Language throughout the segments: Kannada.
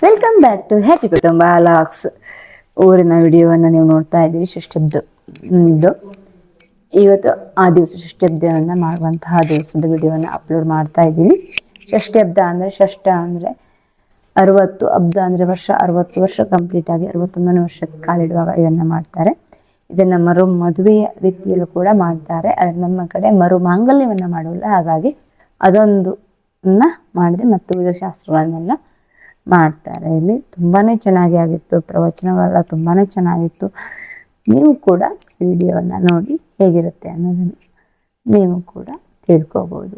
ವೆಲ್ಕಮ್ ಬ್ಯಾಕ್ ಟು ಹ್ಯಾಪಿ ಕುಟುಂಬ ಲಾಕ್ಸ್. ಊರಿನ ವಿಡಿಯೋವನ್ನು ನೀವು ನೋಡ್ತಾ ಇದ್ದೀರಿ. ಷಷ್ಠಬ್ದು ಇವತ್ತು ಆ ದಿವಸ ಷಷ್ಠಬ್ದವನ್ನು ಮಾಡುವಂತಹ ದಿವಸದ ವಿಡಿಯೋವನ್ನು ಅಪ್ಲೋಡ್ ಮಾಡ್ತಾ ಇದ್ದೀನಿ. ಷಷ್ಠಬ್ದ ಅಂದರೆ ಷಷ್ಠ ಅಂದರೆ 60, ಅಬ್ದ ಅಂದರೆ ವರ್ಷ. 60 ವರ್ಷ ಕಂಪ್ಲೀಟ್ ಆಗಿ 61ನೇ ವರ್ಷಕ್ಕೆ ಕಾಲಿಡುವಾಗ ಇದನ್ನು ಮಾಡ್ತಾರೆ. ಇದನ್ನು ಮರು ಮದುವೆಯ ರೀತಿಯಲ್ಲೂ ಕೂಡ ಮಾಡ್ತಾರೆ. ಆದರೆ ನಮ್ಮ ಕಡೆ ಮರು ಮಾಂಗಲ್ಯವನ್ನು ಮಾಡೋಲ್ಲ, ಹಾಗಾಗಿ ಅದೊಂದು ಮಾಡಿದೆ ಮತ್ತು ವಿವಿಧ ಶಾಸ್ತ್ರಗಳನ್ನೆಲ್ಲ ಮಾಡ್ತಾರೆ. ಇಲ್ಲಿ ತುಂಬಾ ಚೆನ್ನಾಗಿ ಆಗಿತ್ತು, ಪ್ರವಚನವೆಲ್ಲ ತುಂಬಾ ಚೆನ್ನಾಗಿತ್ತು. ನೀವು ಕೂಡ ವಿಡಿಯೋವನ್ನು ನೋಡಿ ಹೇಗಿರುತ್ತೆ ಅನ್ನೋದನ್ನು ನೀವು ಕೂಡ ತಿಳ್ಕೋಬಹುದು.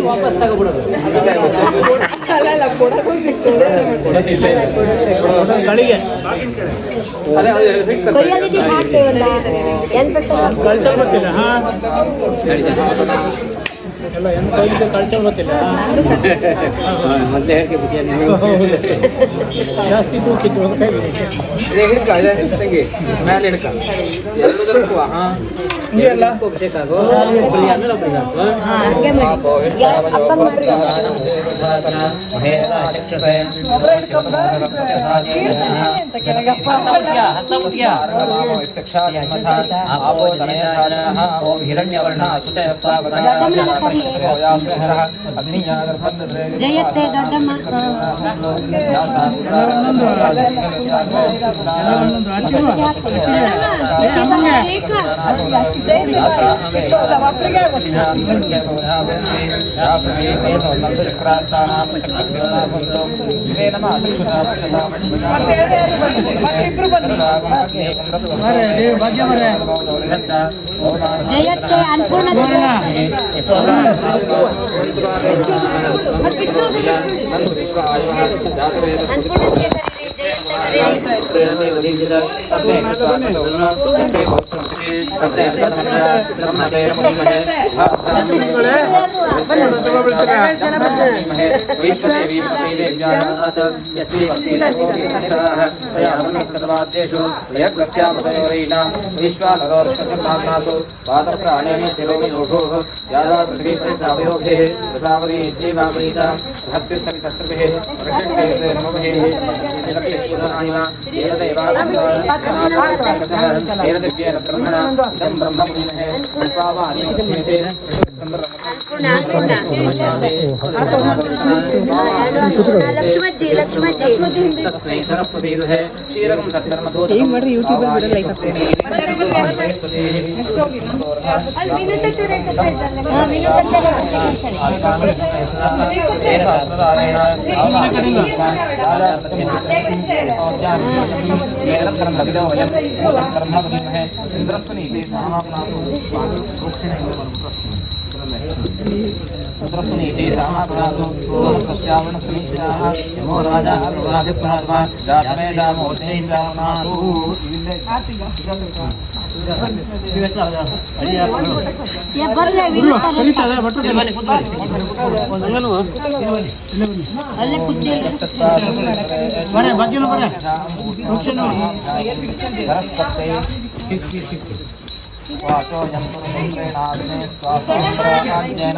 ವಾಪಸ್ ತಗೋಬಿಡೋದು ಎಲ್ಲ ಏನು ಕೈಲಿದೆ ಕಳ್ಸೋದು ಗೊತ್ತಿಲ್ಲ. ಮೊದಲೇ ಹೇಳ್ಕೆ ಬಿಟ್ಟಿಯ ನೀವು ಜಾಸ್ತಿ ತೂಕಿತ್ತು ಒಂದು ಕೈಗೆ ಹಿಡ್ಕ ತಂಗಿ ಮೇಲೆ ಹಿಡ್ಕ ಎಲ್ಲದಕ್ಕೂ ಹಿಂಗೆಲ್ಲ ಬೇಕಾಗೋ ಆಮೇಲೆ ಒಬ್ಬರಿಗೆ ಜಯತೆ ದೊಡ್ಡಮ್ಮ ಜಯತೆ ಅನ್ಪೂರ್ಣ ವಾಚೋ ಯಂತ್ರೇಣಾಗ್ನೇ ಸ್ವಾಸಂಪ್ರಾಜ್ಞೇನ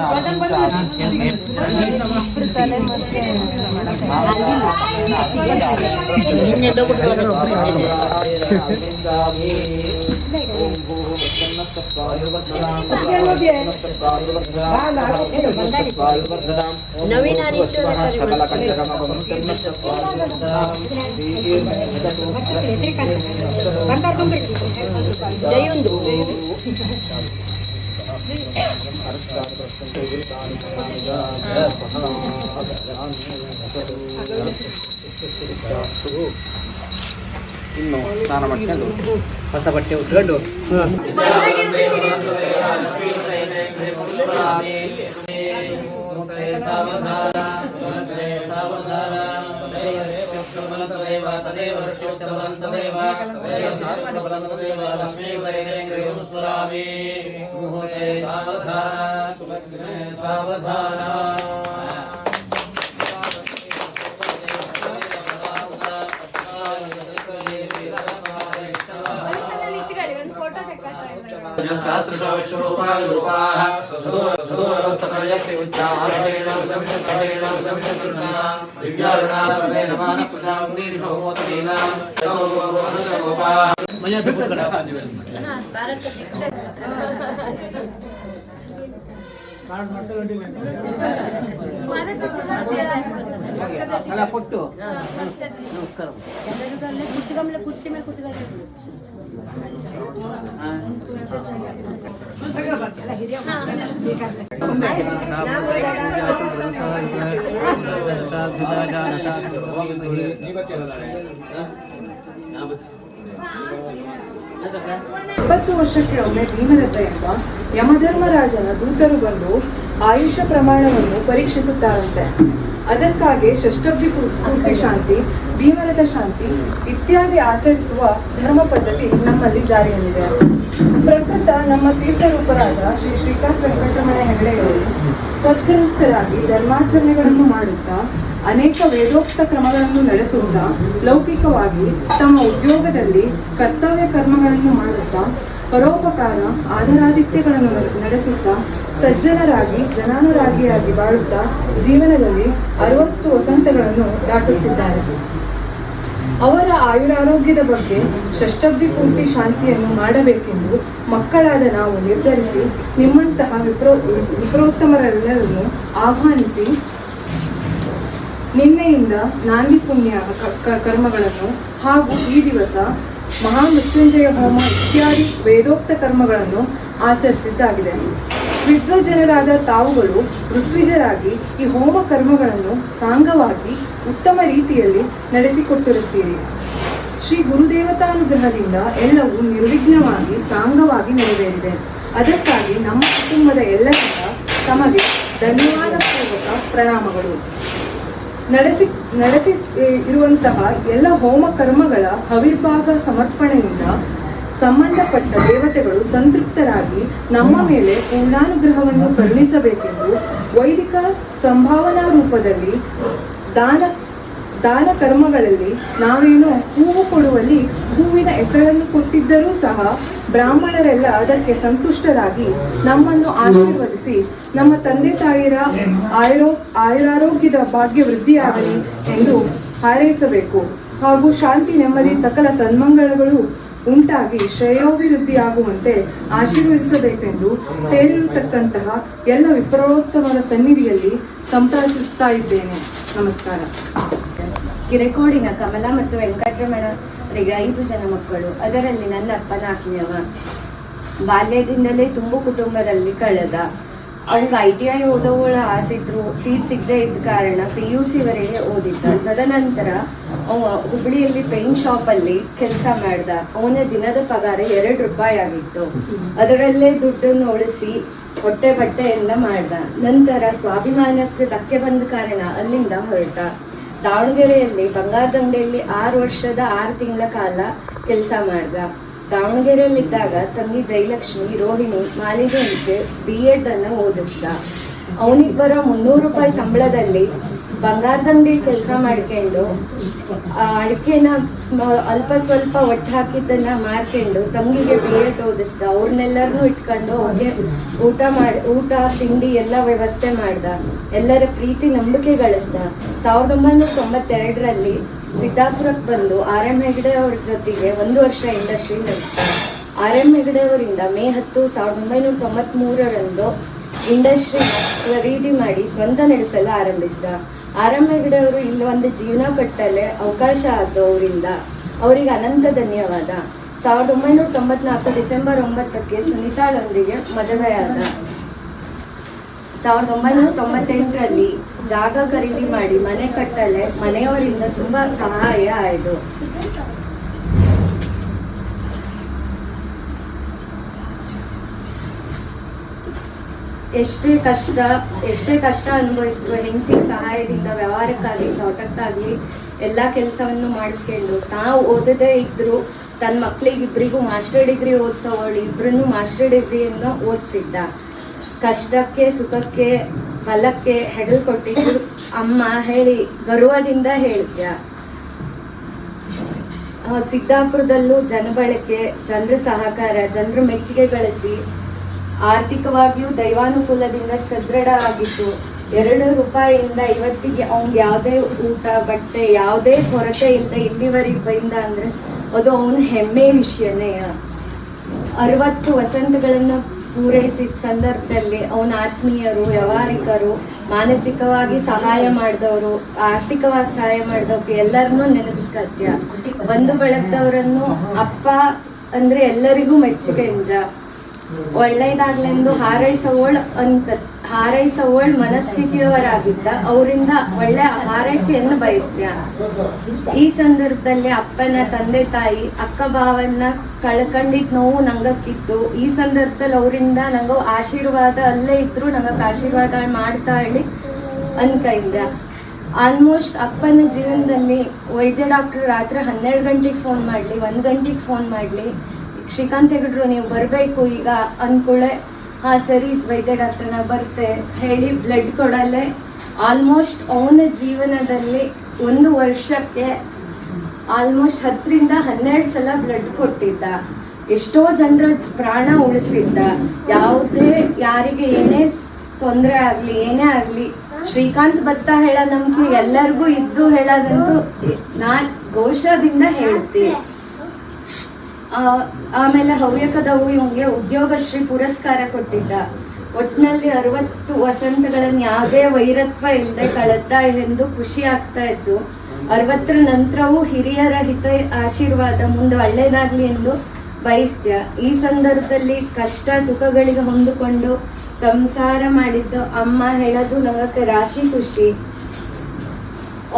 ಜಯುಂದು ಇನ್ನು ಸ್ನಾನ ಮಾಡ್ಕೊಂಡು ಹೊಸ ಬಟ್ಟೆ ಉಟ್ಕೊಂಡು ಕೊಟ್ಟು ನಮಸ್ಕಾರ ಕುರ್ಚಿ ಮೇಲೆ ಕೂತ್ಕೊಳ್ಳಿ. ಇಪ್ಪತ್ತು ವರ್ಷಕ್ಕೆ ಒಮ್ಮೆ ಭೀಮರಥ ಎಂಬ ಯಮಧರ್ಮರಾಜನ ದೂತರು ಬಂದು ಆಯುಷ್ಯ ಪ್ರಮಾಣವನ್ನು ಪರೀಕ್ಷಿಸುತ್ತಾರಂತೆ. ಅದಕ್ಕಾಗಿ ಷಷ್ಠಬ್ದಿ ಪೂರ್ತಿ ಶಾಂತಿ, ಭೀಮರಥ ಶಾಂತಿ ಇತ್ಯಾದಿ ಆಚರಿಸುವ ಧರ್ಮ ಪದ್ಧತಿ ನಮ್ಮಲ್ಲಿ ಜಾರಿಯಲ್ಲಿದೆ. ಪ್ರಕೃತ ನಮ್ಮ ತೀರ್ಥರೂಪರಾದ ಶ್ರೀ ಶ್ರೀಕಾಂತ ವೆಂಕಟರಮಣ ಹೆಗಡೆಯವರು ಸದ್ಗೃಹಸ್ಥರಾಗಿ ಧರ್ಮಾಚರಣೆಗಳನ್ನು ಮಾಡುತ್ತಾ ಅನೇಕ ವೇದೋಕ್ತ ಕ್ರಮಗಳನ್ನು ನಡೆಸುತ್ತಾ ಲೌಕಿಕವಾಗಿ ತಮ್ಮ ಉದ್ಯೋಗದಲ್ಲಿ ಕರ್ತವ್ಯ ಕರ್ಮಗಳನ್ನು ಮಾಡುತ್ತಾ ಪರೋಪಕಾರ ಆದರಾದಿತ್ಯಗಳನ್ನು ನಡೆಸುತ್ತಾ ಸಜ್ಜನರಾಗಿ ಜನಾನುರಾಗಿಯಾಗಿ ಬಾಳುತ್ತಾ ಜೀವನದಲ್ಲಿ 60 ವಸಂತಗಳನ್ನು ದಾಟುತ್ತಿದ್ದಾರೆ. ಅವರ ಆಯುರಾರೋಗ್ಯದ ಬಗ್ಗೆ ಷಷ್ಠಬ್ದಿ ಪೂರ್ತಿ ಶಾಂತಿಯನ್ನು ಮಾಡಬೇಕೆಂದು ಮಕ್ಕಳಾದ ನಾವು ನಿರ್ಧರಿಸಿ ನಿಮ್ಮಂತಹ ವಿಪ್ರೋತ್ತಮರೆಲ್ಲರನ್ನು ಆಹ್ವಾನಿಸಿ ನಿನ್ನೆಯಿಂದ ನಾಂದಿ ಪುಣ್ಯ ಕರ್ಮಗಳನ್ನು ಹಾಗೂ ಈ ದಿವಸ ಮಹಾಮೃತ್ಯುಂಜಯ ಹೋಮ ಇತ್ಯಾದಿ ವೇದೋಕ್ತ ಕರ್ಮಗಳನ್ನು ಆಚರಿಸಿದ್ದಾಗಿದೆ. ವಿದ್ವಜನರಾದ ತಾವುಗಳು ಋತ್ವಿಜರಾಗಿ ಈ ಹೋಮ ಕರ್ಮಗಳನ್ನು ಸಾಂಗವಾಗಿ ಉತ್ತಮ ರೀತಿಯಲ್ಲಿ ನಡೆಸಿಕೊಟ್ಟಿರುತ್ತೀರಿ. ಶ್ರೀ ಗುರುದೇವತಾನುಗ್ರಹದಿಂದ ಎಲ್ಲವೂ ನಿರ್ವಿಘ್ನವಾಗಿ ಸಾಂಗವಾಗಿ ನೆರವೇರಿದೆ. ಅದಕ್ಕಾಗಿ ನಮ್ಮ ಕುಟುಂಬದ ಎಲ್ಲರಿಂದ ತಮಗೆ ಧನ್ಯವಾದಪೂರ್ವಕ ಪ್ರಣಾಮಗಳು. ನಡೆಸಿ ಇರುವಂತಹ ಎಲ್ಲ ಹೋಮ ಕರ್ಮಗಳ ಹವಿರ್ಭಾಗ ಸಮರ್ಪಣೆಯಿಂದ ಸಂಬಂಧಪಟ್ಟ ದೇವತೆಗಳು ಸಂತೃಪ್ತರಾಗಿ ನಮ್ಮ ಮೇಲೆ ಪೂರ್ಣಾನುಗ್ರಹವನ್ನು ಕರುಣಿಸಬೇಕೆಂದು ವೈದಿಕ ಸಂಭಾವನಾ ರೂಪದಲ್ಲಿ ದಾನ ಕರ್ಮಗಳಲ್ಲಿ ನಾವೇನು ಹೂವು ಕೊಡುವಲ್ಲಿ ಹೂವಿನ ಹೆಸರನ್ನು ಕೊಟ್ಟಿದ್ದರೂ ಸಹ ಬ್ರಾಹ್ಮಣರೆಲ್ಲ ಅದಕ್ಕೆ ಸಂತುಷ್ಟರಾಗಿ ನಮ್ಮನ್ನು ಆಶೀರ್ವದಿಸಿ ನಮ್ಮ ತಂದೆ ತಾಯಿರ ಆಯುರಾರೋಗ್ಯದ ಭಾಗ್ಯ ವೃದ್ಧಿಯಾಗಲಿ ಎಂದು ಹಾರೈಸಬೇಕು. ಹಾಗೂ ಶಾಂತಿ ನೆಮ್ಮದಿ ಸಕಲ ಸನ್ಮಂಗಳಗಳು ಉಂಟಾಗಿ ಶ್ರೇಯೋಭಿವೃದ್ಧಿಯಾಗುವಂತೆ ಆಶೀರ್ವದಿಸಬೇಕೆಂದು ಸೇರಿರತಕ್ಕಂತಹ ಎಲ್ಲ ವಿಪ್ರೋತ್ತಮರ ಸನ್ನಿಧಿಯಲ್ಲಿ ಸಂಪ್ರಾರ್ಥಿಸ್ತಾ ಇದ್ದೇನೆ. ನಮಸ್ಕಾರ. ಕಿರೆಕೋಡಿನ ಕಮಲ ಮತ್ತು ವೆಂಕಟರಮಣರಿಗೆ 5 ಜನ ಮಕ್ಕಳು. ಅದರಲ್ಲಿ ನನ್ನ ಅಪ್ಪ 4ನೇವ. ಬಾಲ್ಯದಿಂದಲೇ ತುಂಬು ಕುಟುಂಬದಲ್ಲಿ ಕಳೆದ. ಅವ್ನಿಗೆ ITI ಓದೋಳ ಆಸೆ ಇದ್ರು, ಸೀಟ್ ಸಿಗದೆ ಇದ್ದ ಕಾರಣ PUC ವರೆಗೆ ಓದಿದ್ದ. ತದನಂತರ ಅವ ಹುಬ್ಳಿಯಲ್ಲಿ ಪೇಂಟ್ ಶಾಪ್ ಅಲ್ಲಿ ಕೆಲಸ ಮಾಡ್ದ. ಅವನ ದಿನದ ಪಗಾರ 2 ರೂಪಾಯಿ ಆಗಿತ್ತು. ಅದರಲ್ಲೇ ದುಡ್ಡನ್ನು ಉಳಿಸಿ ಹೊಟ್ಟೆ ಬಟ್ಟೆಯಿಂದ ಮಾಡ್ದ. ನಂತರ ಸ್ವಾಭಿಮಾನಕ್ಕೆ ಧಕ್ಕೆ ಬಂದ ಕಾರಣ ಅಲ್ಲಿಂದ ಹೊರಟ. ದಾವಣಗೆರೆಯಲ್ಲಿ ಬಂಗಾರದ ಅಂಗಡಿಯಲ್ಲಿ 6 ವರ್ಷದ 6 ತಿಂಗಳ ಕಾಲ ಕೆಲಸ ಮಾಡ್ದ. ದಾವಣಗೆರೆಯಲ್ಲಿದ್ದಾಗ ತಂಗಿ ಜಯಲಕ್ಷ್ಮಿ ರೋಹಿಣಿ ಮಾಲಿಗೆ B.Ed ಅನ್ನ ಓದಿಸ್ದ. ಅವನಿಗೆ ಬರೋ 300 ರೂಪಾಯಿ ಸಂಬಳದಲ್ಲಿ ಬಂಗಾರದಂಗಡಿ ಕೆಲಸ ಮಾಡ್ಕೊಂಡು ಅಡಿಕೆನ ಅಲ್ಪ ಸ್ವಲ್ಪ ಒಟ್ಟು ಹಾಕಿದ್ದನ್ನ ಮಾರ್ಕೊಂಡು ತಂಗಿಗೆ B.Ed ಓದಿಸ್ದ. ಅವ್ರನ್ನೆಲ್ಲರನ್ನೂ ಇಟ್ಕೊಂಡು ಅವ್ರಿಗೆ ಊಟ ತಿಂಡಿ ಎಲ್ಲ ವ್ಯವಸ್ಥೆ ಮಾಡ್ದ. ಎಲ್ಲರ ಪ್ರೀತಿ ನಂಬಿಕೆ ಗಳಿಸ್ದ. 1992ರಲ್ಲಿ ಸಿದ್ದಾಪುರಕ್ಕೆ ಬಂದು R.M. ಹೆಗ್ಡೆ ಅವ್ರ ಜೊತೆಗೆ 1 ವರ್ಷ ಇಂಡಸ್ಟ್ರಿ ನಡೆಸಿದ. R.M. ಹೆಗ್ಡೆ ಅವರಿಂದ ಮೇ 10, 1993ರಂದು ಇಂಡಸ್ಟ್ರಿ ಖರೀದಿ ಮಾಡಿ ಸ್ವಂತ ನಡೆಸಲು ಆರಂಭಿಸಿದ. R.M. ಹೆಗ್ಡೆ ಅವರು ಇಲ್ಲಿ ಒಂದು ಜೀವನ ಕಟ್ಟಲೆ ಅವಕಾಶ ಆದ್ದು ಅವರಿಂದ. ಅವರಿಗೆ ಅನಂತ ಧನ್ಯವಾದ. 1994 ಡಿಸೆಂಬರ್ 9ಕ್ಕೆ ಸುನೀತಾಳೊಂದಿಗೆ ಮದುವೆಯಾದ. 1998ರಲ್ಲಿ ಜಾಗ ಖರೀದಿ ಮಾಡಿ ಮನೆ ಕಟ್ಟಲೆ ಮನೆಯವರಿಂದ ತುಂಬಾ ಸಹಾಯ ಆಯಿತು. ಎಷ್ಟೇ ಕಷ್ಟ ಅನುಭವಿಸಿದ್ರು ಹೆಂಗಸಿನ ಸಹಾಯದಿಂದ ವ್ಯವಹಾರಕ್ಕಾಗ್ಲಿ ತೋಟಕ್ಕಾಗ್ಲಿ ಎಲ್ಲಾ ಕೆಲಸವನ್ನು ಮಾಡಿಸ್ಕೊಂಡು ತಾವು ಓದದೇ ಇದ್ರು ತನ್ನ ಮಕ್ಳಿಗಿಬ್ರಿಗೂ ಮಾಸ್ಟರ್ ಡಿಗ್ರಿ ಓದಿಸೋವಳು ಇಬ್ರನ್ನು ಮಾಸ್ಟರ್ ಡಿಗ್ರಿಯನ್ನು ಓದಿಸಿದ್ದ. ಕಷ್ಟಕ್ಕೆ ಸುಖಕ್ಕೆ ಫಲಕ್ಕೆ ಹೆಗಲು ಕೊಟ್ಟಿದ್ದು ಅಮ್ಮ ಹೇಳಿ ಗರ್ವದಿಂದ ಹೇಳ್ತ್ಯ. ಸಿದ್ದಾಪುರದಲ್ಲೂ ಜನಬಳಕೆ, ಜನರ ಸಹಕಾರ, ಜನರ ಮೆಚ್ಚುಗೆ ಗಳಿಸಿ ಆರ್ಥಿಕವಾಗಿಯೂ ದೈವಾನುಕೂಲದಿಂದ ಸದೃಢ ಆಗಿತ್ತು. 2 ರೂಪಾಯಿಯಿಂದ ಇವತ್ತಿಗೆ ಅವ್ನಿಗೆ ಯಾವುದೇ ಊಟ ಬಟ್ಟೆ ಯಾವುದೇ ಕೊರತೆ ಇಲ್ಲದೆ ಇಲ್ಲಿವರೆಗೆ ಬಂದ ಅಂದ್ರೆ ಅದು ಅವನ ಹೆಮ್ಮೆ ವಿಷಯನೇ. 60 ವಸಂತಗಳನ್ನು ಪೂರೈಸಿದ ಸಂದರ್ಭದಲ್ಲಿ ಅವನ ಆತ್ಮೀಯರು, ವ್ಯವಹಾರಿಕರು, ಮಾನಸಿಕವಾಗಿ ಸಹಾಯ ಮಾಡಿದವರು, ಆರ್ಥಿಕವಾಗಿ ಸಹಾಯ ಮಾಡಿದವ್ರಿಗೆ ಎಲ್ಲರನ್ನೂ ನೆನಪಿಸ್ಕತ್ಯ. ಬಂಧು ಬಳಗದವರನ್ನು ಅಪ್ಪ ಅಂದ್ರೆ ಎಲ್ಲರಿಗೂ ಮೆಚ್ಚುಗೆಂಜ. ಒಳ್ಳೇದಾಗ್ಲೆಂದು ಹಾರೈಸೋಳ್ ಮನಸ್ಥಿತಿಯವರಾಗಿದ್ದ. ಅವರಿಂದ ಒಳ್ಳೆ ಹಾರೈಕೆಯನ್ನು ಬಯಸ್ತ್ಯ. ಈ ಸಂದರ್ಭದಲ್ಲಿ ಅಪ್ಪನ ತಂದೆ ತಾಯಿ ಅಕ್ಕ ಭಾವನ್ನ ಕಳ್ಕೊಂಡಿದ್ ನೋವು ನಂಗಕ್ಕಿತ್ತು. ಈ ಸಂದರ್ಭದಲ್ಲಿ ಅವರಿಂದ ನಂಗ ಆಶೀರ್ವಾದ ಅಲ್ಲೇ ಇದ್ರು ನಂಗಕ್ಕೆ ಆಶೀರ್ವಾದ ಮಾಡ್ತಾ ಹೇಳಿ ಅನ್ಕೈಂದ. ಆಲ್ಮೋಸ್ಟ್ ಅಪ್ಪನ ಜೀವನದಲ್ಲಿ ವೈದ್ಯ ಡಾಕ್ಟರ್ ರಾತ್ರಿ 12 ಗಂಟೆಗೆ ಫೋನ್ ಮಾಡ್ಲಿ, 1 ಗಂಟೆಗೆ ಫೋನ್ ಮಾಡ್ಲಿ, ಶ್ರೀಕಾಂತ್ ಹೆಗ್ಡ್ರು ನೀವು ಬರ್ಬೇಕು ಈಗ ಅನ್ಕೊಳ್ಳೆ. ಹಾ ಸರಿ ವೈದ್ಯ ಡಾಕ್ಟರ್ ನಾ ಬರ್ತೆ ಹೇಳಿ ಬ್ಲಡ್ ಕೊಡಲೆ. ಆಲ್ಮೋಸ್ಟ್ ಅವನ ಜೀವನದಲ್ಲಿ 1 ವರ್ಷಕ್ಕೆ ಆಲ್ಮೋಸ್ಟ್ 10 ರಿಂದ 12 ಸಲ ಬ್ಲಡ್ ಕೊಟ್ಟಿದ್ದ. ಎಷ್ಟೋ ಜನರ ಪ್ರಾಣ ಉಳಿಸಿದ್ದ. ಯಾವುದೇ ಯಾರಿಗೆ ಏನೇ ತೊಂದರೆ ಆಗ್ಲಿ ಏನೇ ಆಗ್ಲಿ ಶ್ರೀಕಾಂತ್ ಬತ್ತ ಹೇಳ ನಮ್ಗೆ ಎಲ್ಲರಿಗೂ ಇದ್ದು ಹೇಳೋದಂತೂ ನಾನ್ ಘೋಷದಿಂದ ಹೇಳ್ತೀನಿ. ಆಮೇಲೆ ಹವ್ಯಕದವು ಇವ್ಗೆ ಉದ್ಯೋಗಶ್ರೀ ಪುರಸ್ಕಾರ ಕೊಟ್ಟಿದ್ದ. ಒಟ್ನಲ್ಲಿ 60 ವಸಂತಗಳನ್ನು ಯಾವುದೇ ವೈರತ್ವ ಇಲ್ಲದೆ ಕಳೆದ ಎಂದು ಖುಷಿ ಆಗ್ತಾ ಇತ್ತು. 60ರ ನಂತರವೂ ಹಿರಿಯರ ಹಿತ ಆಶೀರ್ವಾದ ಮುಂದೆ ಒಳ್ಳೇದಾಗ್ಲಿ ಎಂದು ಬಯಸ್ತ್ಯ. ಈ ಸಂದರ್ಭದಲ್ಲಿ ಕಷ್ಟ ಸುಖಗಳಿಗೆ ಹೊಂದಿಕೊಂಡು ಸಂಸಾರ ಮಾಡಿದ್ದು ಅಮ್ಮ ಹೇಳೋದು ನಂಗಕ್ಕೆ ರಾಶಿ ಖುಷಿ.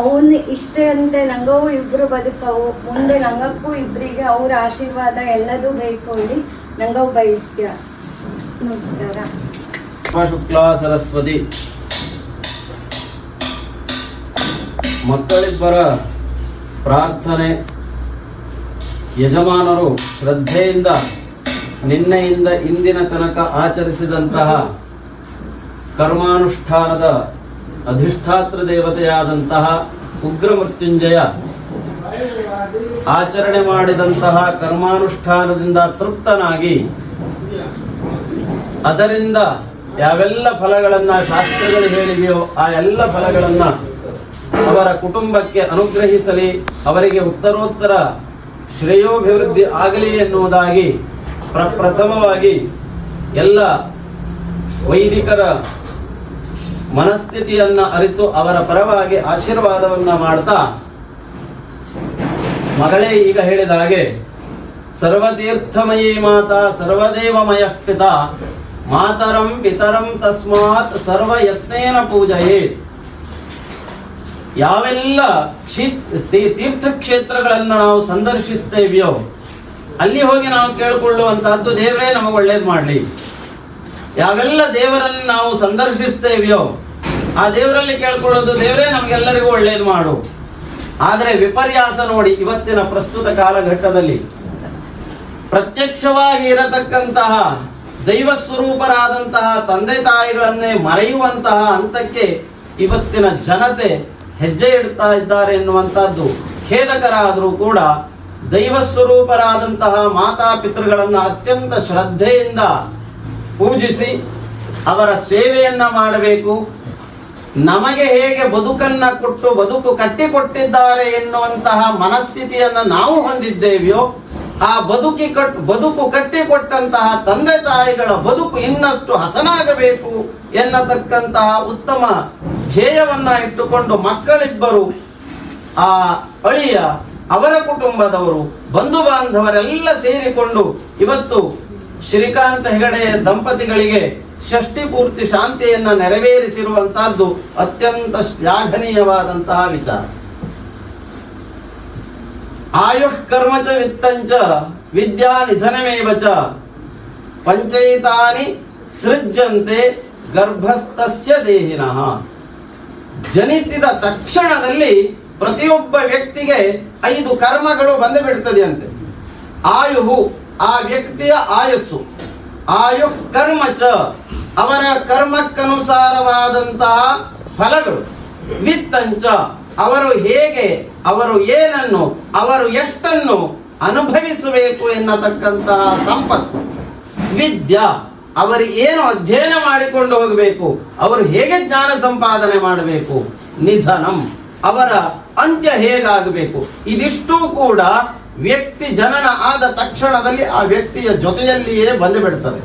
ಅವನ್ ಇಷ್ಟೇ ಅಂತೆ ನಂಗೂ ಇಬ್ರು ಬದುಕವು ಮುಂದೆ ನಂಗಕ್ಕೂ ಇಬ್ರಿಗೆ ಅವ್ರ ಆಶೀರ್ವಾದ ಎಲ್ಲದೂ ಬೇಕು ಹೇಳಿ ನಂಗವು ಬಯಸ್ತ್ಯ. ನಮಸ್ಕಾರ. ಶುಕ್ಲಾ ಸರಸ್ವತಿ. ಮಕ್ಕಳಿಬ್ಬರ ಪ್ರಾರ್ಥನೆ. ಯಜಮಾನರು ಶ್ರದ್ಧೆಯಿಂದ ನಿನ್ನೆಯಿಂದ ಇಂದಿನ ತನಕ ಆಚರಿಸಿದಂತಹ ಕರ್ಮಾನುಷ್ಠಾನದ ಅಧಿಷ್ಠಾತ್ರ ದೇವತೆಯಾದಂತಹ ಉಗ್ರ ಮೃತ್ಯುಂಜಯ ಆಚರಣೆ ಮಾಡಿದಂತಹ ಕರ್ಮಾನುಷ್ಠಾನದಿಂದ ತೃಪ್ತನಾಗಿ ಅದರಿಂದ ಯಾವೆಲ್ಲ ಫಲಗಳನ್ನ ಶಾಸ್ತ್ರಗಳು ಹೇಳಿವೆಯೋ ಆ ಎಲ್ಲ ಫಲಗಳನ್ನ ಅವರ ಕುಟುಂಬಕ್ಕೆ ಅನುಗ್ರಹಿಸಲಿ, ಅವರಿಗೆ ಉತ್ತರೋತ್ತರ ಶ್ರೇಯೋಭಿವೃದ್ಧಿ ಆಗಲಿ ಎನ್ನುವುದಾಗಿ ಪ್ರಥಮವಾಗಿ ಎಲ್ಲ ವೈದಿಕರ ಮನಸ್ಥಿತಿಯನ್ನ ಅರಿತು ಅವರ ಪರವಾಗಿ ಆಶೀರ್ವಾದವನ್ನ ಮಾಡ್ತಾ, ಮಗಳೇ ಈಗ ಹೇಳಿದ ಹಾಗೆ ಸರ್ವತೀರ್ಥಮಯೀ ಮಾತಾ ಸರ್ವದೇವಮಯ ಪಿತ ಮಾತರಂ ಪಿತರಂ ತಸ್ಮಾತ್ ಸರ್ವ ಯತ್ನೇನ ಪೂಜಯೇ. ಯಾವೆಲ್ಲ ತೀರ್ಥಕ್ಷೇತ್ರಗಳನ್ನು ನಾವು ಸಂದರ್ಶಿಸ್ತೇವೆಯೋ ಅಲ್ಲಿ ಹೋಗಿ ನಾವು ಕೇಳಿಕೊಳ್ಳುವಂತಹದ್ದು ದೇವರೇ ನಮಗೆ ಒಳ್ಳೇದು ಮಾಡಲಿ. ಯಾವೆಲ್ಲ ದೇವರನ್ನು ನಾವು ಸಂದರ್ಶಿಸ್ತೇವೆಯೋ ಆ ದೇವರಲ್ಲಿ ಕೇಳ್ಕೊಳ್ಳೋದು ದೇವರೇ ನಮಗೆಲ್ಲರಿಗೂ ಒಳ್ಳೇದು ಮಾಡು. ಆದರೆ ವಿಪರ್ಯಾಸ ನೋಡಿ, ಇವತ್ತಿನ ಪ್ರಸ್ತುತ ಕಾಲಘಟ್ಟದಲ್ಲಿ ಪ್ರತ್ಯಕ್ಷವಾಗಿ ಇರತಕ್ಕಂತಹ ದೈವ ಸ್ವರೂಪರಾದಂತಹ ತಂದೆ ತಾಯಿಗಳನ್ನೇ ಮರೆಯುವಂತಹ ಹಂತಕ್ಕೆ ಇವತ್ತಿನ ಜನತೆ ಹೆಜ್ಜೆ ಇಡ್ತಾ ಇದ್ದಾರೆ ಎನ್ನುವಂತಹದ್ದು ಖೇದಕರ ಆದರೂ ಕೂಡ ದೈವ ಸ್ವರೂಪರಾದಂತಹ ಮಾತಾಪಿತೃಗಳನ್ನು ಅತ್ಯಂತ ಶ್ರದ್ಧೆಯಿಂದ ಪೂಜಿಸಿ ಅವರ ಸೇವೆಯನ್ನ ಮಾಡಬೇಕು. ನಮಗೆ ಹೇಗೆ ಬದುಕನ್ನ ಕೊಟ್ಟು ಬದುಕು ಕಟ್ಟಿಕೊಟ್ಟಿದ್ದಾರೆ ಎನ್ನುವಂತಹ ಮನಸ್ಥಿತಿಯನ್ನು ನಾವು ಹೊಂದಿದ್ದೇವೆಯೋ ಆ ಬದುಕು ಕಟ್ಟಿಕೊಟ್ಟಂತಹ ತಂದೆ ತಾಯಿಗಳ ಬದುಕು ಇನ್ನಷ್ಟು ಹಸನಾಗಬೇಕು ಎನ್ನತಕ್ಕಂತಹ ಉತ್ತಮ ಧ್ಯೇಯವನ್ನ ಇಟ್ಟುಕೊಂಡು ಮಕ್ಕಳಿಬ್ಬರು, ಆ ಅಳಿಯ, ಅವರ ಕುಟುಂಬದವರು, ಬಂಧು ಬಾಂಧವರೆಲ್ಲ ಸೇರಿಕೊಂಡು ಇವತ್ತು ಶ್ರೀಕಾಂತ ಹೆಗಡೆಯ ದಂಪತಿಗಳಿಗೆ ಷಷ್ಠಿ ಪೂರ್ತಿ ಶಾಂತಿಯನ್ನ ನೆರವೇರಿಸಿರುವಂತಹದ್ದು ಅತ್ಯಂತ ಶ್ಲಾಘನೀಯವಾದಂತಹ ವಿಚಾರ. ಆಯುಃ ಕರ್ಮಚ ವಿತ್ತಂಚ ವಿದ್ಯಾ ನಿಧನಮೇವ ಚ ಪಂಚೈತಾನಿ ಸೃಜ್ಯಂತೆ ಗರ್ಭಸ್ಥಸ್ಯ ದೇಹಿನಃ. ಜನಿಸಿದ ತಕ್ಷಣದಲ್ಲಿ ಪ್ರತಿಯೊಬ್ಬ ವ್ಯಕ್ತಿಗೆ 5 ಕರ್ಮಗಳು ಬಂದು ಬಿಡ್ತದೆ ಅಂತೆ. ಆಯುಹು ಆ ವ್ಯಕ್ತಿಯ ಆಯಸ್ಸು, ಆಯುಃ ಕರ್ಮ ಚ ಅವರ ಕರ್ಮಕ್ಕನುಸಾರವಾದಂತಹ ಫಲಗಳು, ವಿತ್ತಂಚ ಅವರು ಹೇಗೆ, ಅವರು ಏನನ್ನು, ಅವರು ಎಷ್ಟನ್ನು ಅನುಭವಿಸಬೇಕು ಎನ್ನತಕ್ಕಂತಹ ಸಂಪತ್ತು, ವಿದ್ಯಾ ಅವರು ಏನು ಅಧ್ಯಯನ ಮಾಡಿಕೊಂಡು ಹೋಗಬೇಕು, ಅವರು ಹೇಗೆ ಜ್ಞಾನ ಸಂಪಾದನೆ ಮಾಡಬೇಕು, ನಿಧನಂ ಅವರ ಅಂತ್ಯ ಹೇಗಾಗಬೇಕು. ಇದಿಷ್ಟೂ ಕೂಡ ವ್ಯಕ್ತಿ ಜನನ ಆದ ತಕ್ಷಣದಲ್ಲಿ ಆ ವ್ಯಕ್ತಿಯ ಜೊತೆಯಲ್ಲಿಯೇ ಬಂದು ಬಿಡ್ತದೆ.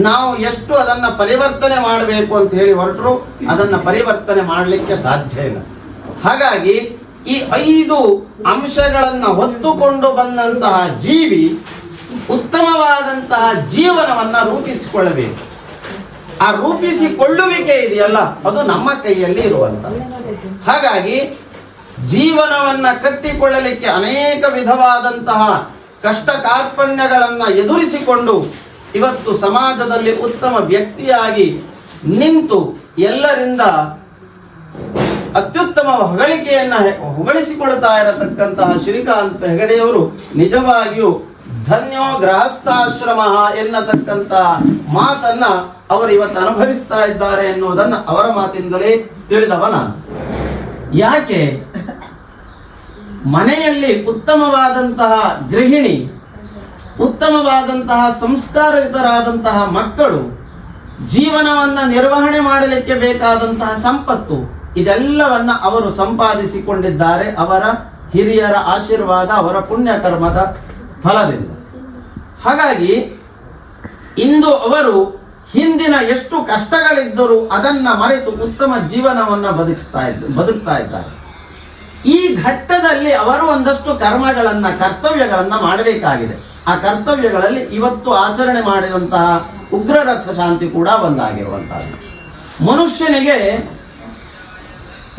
ನಾವು ಎಷ್ಟು ಅದನ್ನ ಪರಿವರ್ತನೆ ಮಾಡಬೇಕು ಅಂತ ಹೇಳಿ ಹೊರಟರು ಅದನ್ನ ಪರಿವರ್ತನೆ ಮಾಡಲಿಕ್ಕೆ ಸಾಧ್ಯ ಇಲ್ಲ. ಹಾಗಾಗಿ ಈ 5 ಅಂಶಗಳನ್ನ ಹೊತ್ತುಕೊಂಡು ಬಂದಂತಹ ಜೀವಿ ಉತ್ತಮವಾದಂತಹ ಜೀವನವನ್ನ ರೂಪಿಸಿಕೊಳ್ಳಬೇಕು. ಆ ರೂಪಿಸಿಕೊಳ್ಳುವಿಕೆ ಇದೆಯಲ್ಲ ಅದು ನಮ್ಮ ಕೈಯಲ್ಲಿ ಇರುವಂತಹ. ಹಾಗಾಗಿ ಜೀವನವನ್ನ ಕಟ್ಟಿಕೊಳ್ಳಲಿಕ್ಕೆ ಅನೇಕ ವಿಧವಾದಂತಹ ಕಷ್ಟ ಕಾರ್ಪಣ್ಯಗಳನ್ನ ಎದುರಿಸಿಕೊಂಡು ಇವತ್ತು ಸಮಾಜದಲ್ಲಿ ಉತ್ತಮ ವ್ಯಕ್ತಿಯಾಗಿ ನಿಂತು ಎಲ್ಲರಿಂದ ಅತ್ಯುತ್ತಮ ಹೊಗಳಿಸಿಕೊಳ್ತಾ ಇರತಕ್ಕಂತಹ ಶ್ರೀಕಾಂತ ಹೆಗಡೆಯವರು ನಿಜವಾಗಿಯೂ ಧನ್ಯೋ ಗೃಹಸ್ಥಾಶ್ರಮ ಎನ್ನತಕ್ಕಂತಹ ಮಾತನ್ನ ಅವರು ಇವತ್ತು ಅನುಭವಿಸ್ತಾ ಇದ್ದಾರೆ ಎನ್ನುವುದನ್ನ ಅವರ ಮಾತಿಂದಲೇ ತಿಳಿದವ ನಾನು. ಯಾಕೆ ಮನೆಯಲ್ಲಿ ಉತ್ತಮವಾದಂತಹ ಗೃಹಿಣಿ, ಉತ್ತಮವಾದಂತಹ ಸಂಸ್ಕಾರಯುತರಾದಂತಹ ಮಕ್ಕಳು, ಜೀವನವನ್ನ ನಿರ್ವಹಣೆ ಮಾಡಲಿಕ್ಕೆ ಬೇಕಾದಂತಹ ಸಂಪತ್ತು, ಇದೆಲ್ಲವನ್ನ ಅವರು ಸಂಪಾದಿಸಿಕೊಂಡಿದ್ದಾರೆ ಅವರ ಹಿರಿಯರ ಆಶೀರ್ವಾದ, ಅವರ ಪುಣ್ಯಕರ್ಮದ ಫಲದಿಂದ. ಹಾಗಾಗಿ ಇಂದು ಅವರು ಹಿಂದಿನ ಎಷ್ಟು ಕಷ್ಟಗಳಿದ್ದರೂ ಅದನ್ನ ಮರೆತು ಉತ್ತಮ ಜೀವನವನ್ನ ಬದುಕ್ತಾ ಇದ್ದಾರೆ. ಈ ಘಟ್ಟದಲ್ಲಿ ಅವರು ಒಂದಷ್ಟು ಕರ್ತವ್ಯಗಳನ್ನ ಮಾಡಬೇಕಾಗಿದೆ. ಆ ಕರ್ತವ್ಯಗಳಲ್ಲಿ ಇವತ್ತು ಆಚರಣೆ ಮಾಡಿದಂತಹ ಉಗ್ರರಥ ಶಾಂತಿ ಕೂಡ ಒಂದಾಗಿರುವಂತಹ. ಮನುಷ್ಯನಿಗೆ